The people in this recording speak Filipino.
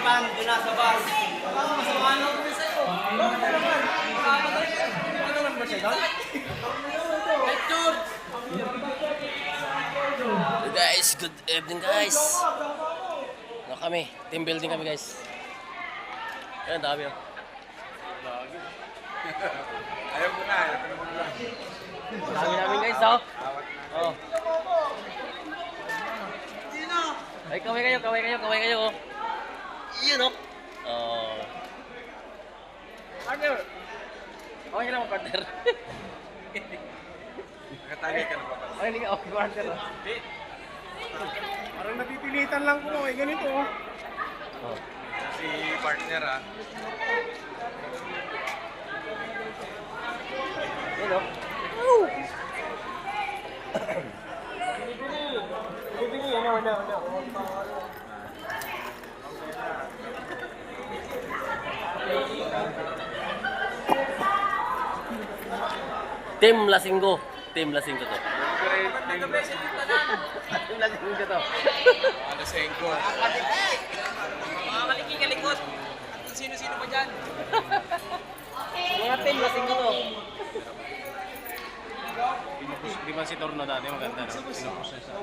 pan, doon na sa bus. Masama na ako sa'yo. Bakit naman? Ano naman ba siya doon? Lecture! Hey guys, good evening guys. Ano kami? Team building kami guys. Ayan, dami oh. Ayaw mo na, ayaw mo na. Dami namin guys oh. Oh. Ay, kaway kayo oh. Iyan oh. Oh. Partner. Okay ka naman partner. Nakatagay ka na ba? Okay, hindi ka okay partner oh. Parang napipilitan lang ko, eh, ganito oh. Oh. Si partner ah. Ayan oh. Team Lasinggo to. Team Lasinggo to. Ano sa engko? Mga kaliki-kalikot. Sino-sino pa dyan? Mga Team Lasinggo to. Di ba si Torno dati maganda no? Pinupos na siya.